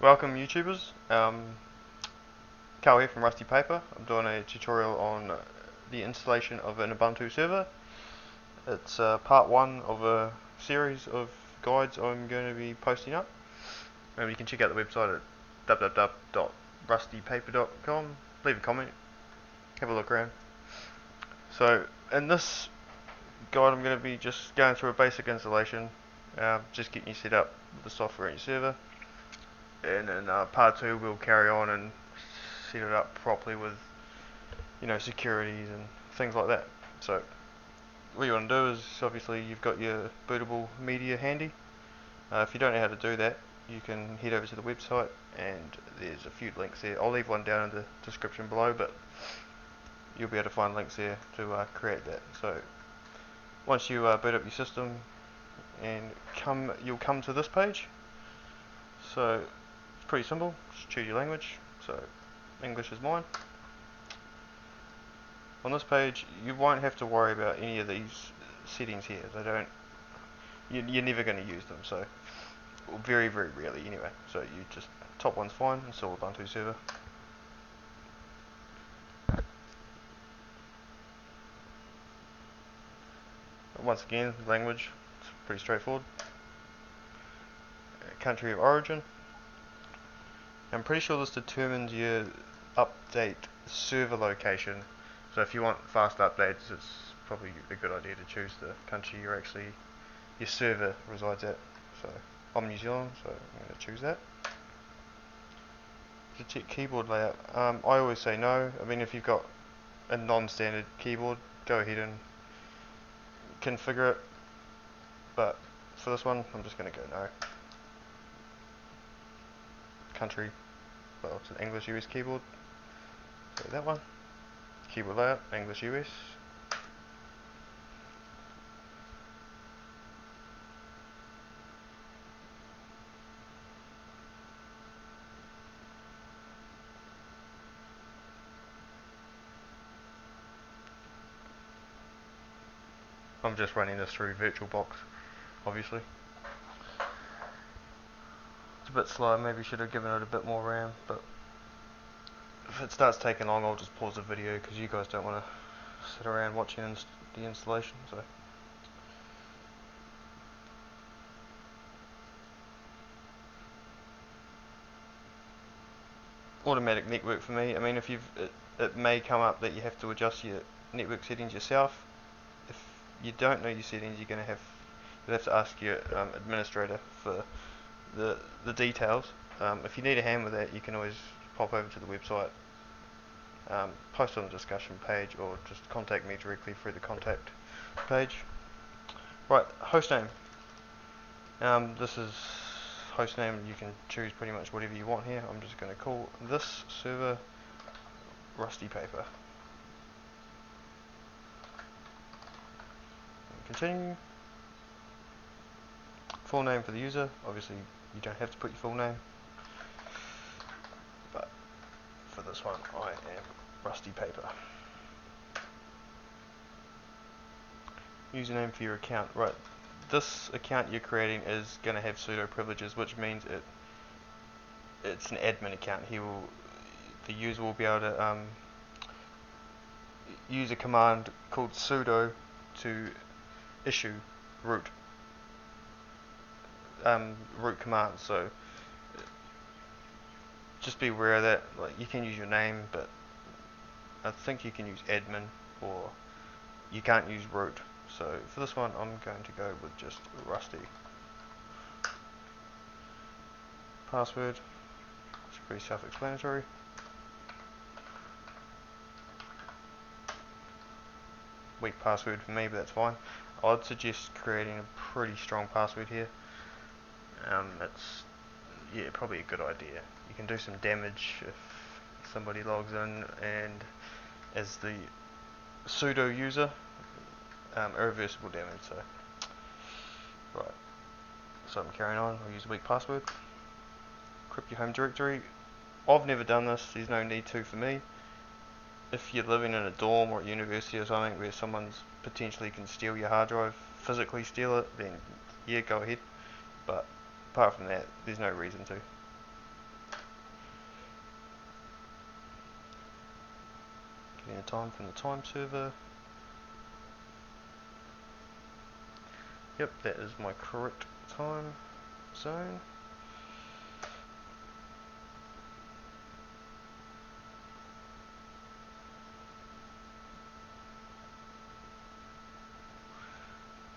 Welcome YouTubers, Cal here from Rusty Paper. I'm doing a tutorial on the installation of an Ubuntu server. It's part one of a series of guides I'm going to be posting up. And you can check out the website at www.rustypaper.com. Leave a comment, have a look around. So in this guide I'm going to be just going through a basic installation, just getting you set up with the software in your server. And in part two we'll carry on and set it up properly with securities and things like that. So what you want to do is, obviously you've got your bootable media handy. If you don't know how to do that, you can head over to the website and there's a few links there. I'll leave one down in the description below, but you'll be able to find links there to create that. So once you boot up your system and you'll come to this page. So pretty simple, just choose your language, so English is mine. On this page you won't have to worry about any of these settings here. You're never going to use them, so very rarely anyway. So you just, top one's fine, install Ubuntu server. Once again, language, it's pretty straightforward. Country of origin. I'm pretty sure this determines your update server location. So if you want fast updates, it's probably a good idea to choose the country your server resides at. So I'm New Zealand, so I'm going to choose that. To check keyboard layout, I always say no. I mean, if you've got a non-standard keyboard, go ahead and configure it. But for this one, I'm just going to go no. Country, well, it's an English US keyboard, so that one. Keyboard layout, English US. I'm just running this through VirtualBox, obviously. It's a bit slow, maybe should have given it a bit more RAM, but if it starts taking long, I'll just pause the video because you guys don't want to sit around watching the installation. So automatic network for me. I mean, if it may come up that you have to adjust your network settings yourself. If you don't know your settings, you'll have to ask your administrator for the details. If you need a hand with that, you can always pop over to the website, post on the discussion page, or just contact me directly through the contact page. Right, hostname. This is hostname. You can choose pretty much whatever you want here. I'm just going to call this server Rusty Paper. Continue. Full name for the user. Obviously, you don't have to put your full name, but for this one, I am Rusty Paper. Username for your account. Right, this account you're creating is going to have sudo privileges, which means it's an admin account. The user will be able to use a command called sudo to issue root commands. So just be aware of that. Like, you can use your name, but I think you can use admin, or you can't use root. So for this one, I'm going to go with just Rusty. Password, it's pretty self-explanatory. Weak password for me, but that's fine. I'd suggest creating a pretty strong password here. It's probably a good idea. You can do some damage if somebody logs in and as the pseudo user, irreversible damage. So right, so I'm carrying on. I'll use a weak password. Encrypt your home directory. I've never done this. There's no need to for me. If you're living in a dorm or a university or something where someone's potentially can steal your hard drive, physically steal it, then yeah, go ahead. But apart from that, there's no reason to. Getting the time from the time server. Yep, that is my correct time zone.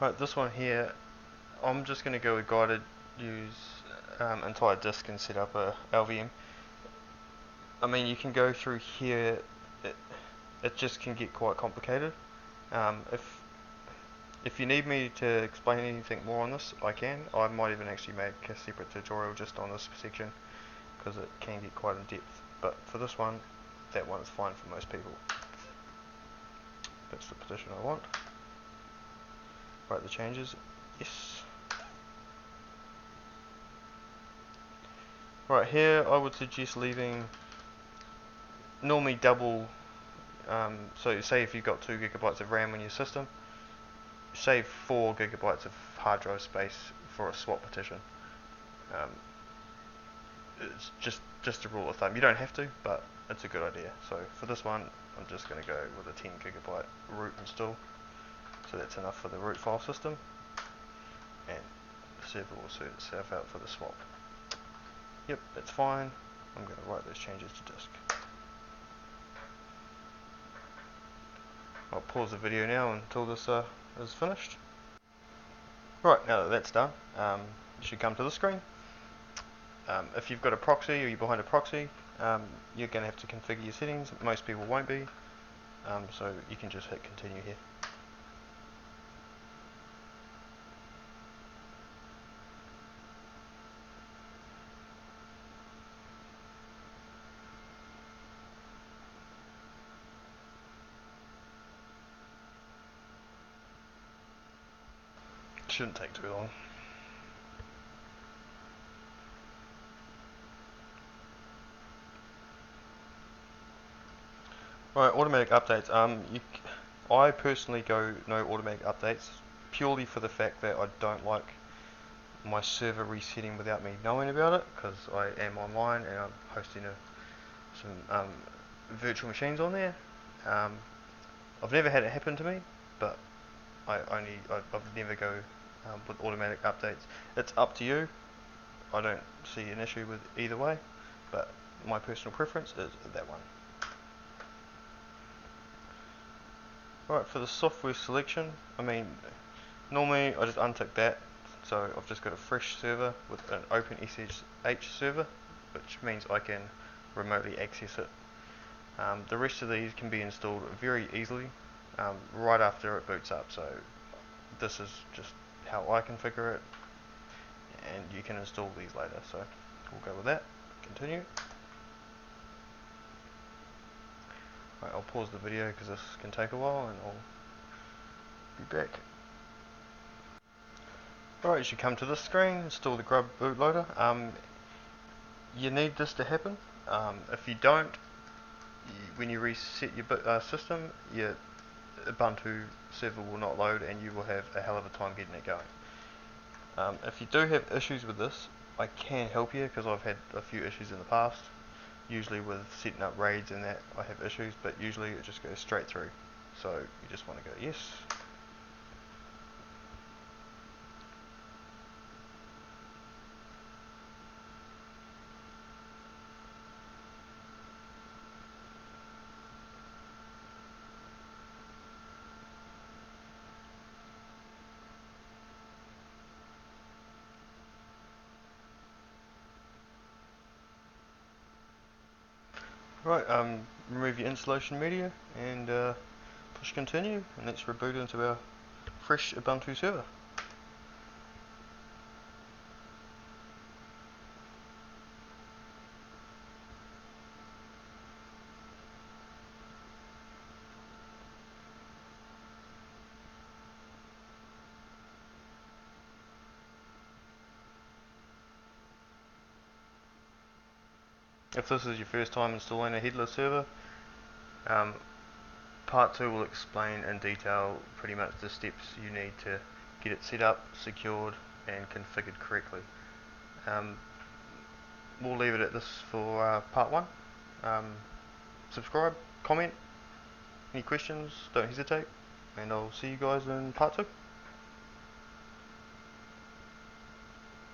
Right, this one here, I'm just going to go with guided, use entire disk and set up a LVM. I mean, you can go through here, it just can get quite complicated. If you need me to explain anything more on this, I can. I might even actually make a separate tutorial just on this section, because it can get quite in depth. But for this one, that one is fine for most people. That's the position I want. Right, the changes, yes. Right, here I would suggest leaving normally double, so say if you've got 2 gigabytes of RAM on your system, save 4 gigabytes of hard drive space for a swap partition. It's just a rule of thumb. You don't have to, but it's a good idea. So for this one, I'm just going to go with a 10 gigabyte root install. So that's enough for the root file system, and the server will sort itself out for the swap. Yep, that's fine. I'm going to write those changes to disk. I'll pause the video now until this is finished. Right, now that that's done, you should come to the screen. If you've got a proxy or you're behind a proxy, you're going to have to configure your settings. Most people won't be, so you can just hit continue here. Shouldn't take too long. Right, automatic updates. I personally go no automatic updates purely for the fact that I don't like my server resetting without me knowing about it, because I am online and I'm hosting some virtual machines on there. I've never had it happen to me, but I've never go with automatic updates. It's up to you. I don't see an issue with either way, but my personal preference is that one. Right, for the software selection, I mean, normally I just untick that, so I've just got a fresh server with an open SSH server, which means I can remotely access it. The rest of these can be installed very easily right after it boots up, so this is just how I configure it, and you can install these later, so we'll go with that. Continue. Right, I'll pause the video because this can take a while and I'll be back. Alright, you should come to this screen, install the Grub bootloader. You need this to happen. If you don't, when you reset your system, your Ubuntu server will not load and you will have a hell of a time getting it going. If you do have issues with this, I can help you because I've had a few issues in the past. Usually with setting up raids and that I have issues, but usually it just goes straight through. So you just want to go yes. Right, remove your installation media and push continue, and let's reboot into our fresh Ubuntu server. If this is your first time installing a headless server, part 2 will explain in detail pretty much the steps you need to get it set up, secured and configured correctly. We'll leave it at this for part 1. Subscribe, comment, any questions, don't hesitate, and I'll see you guys in part 2.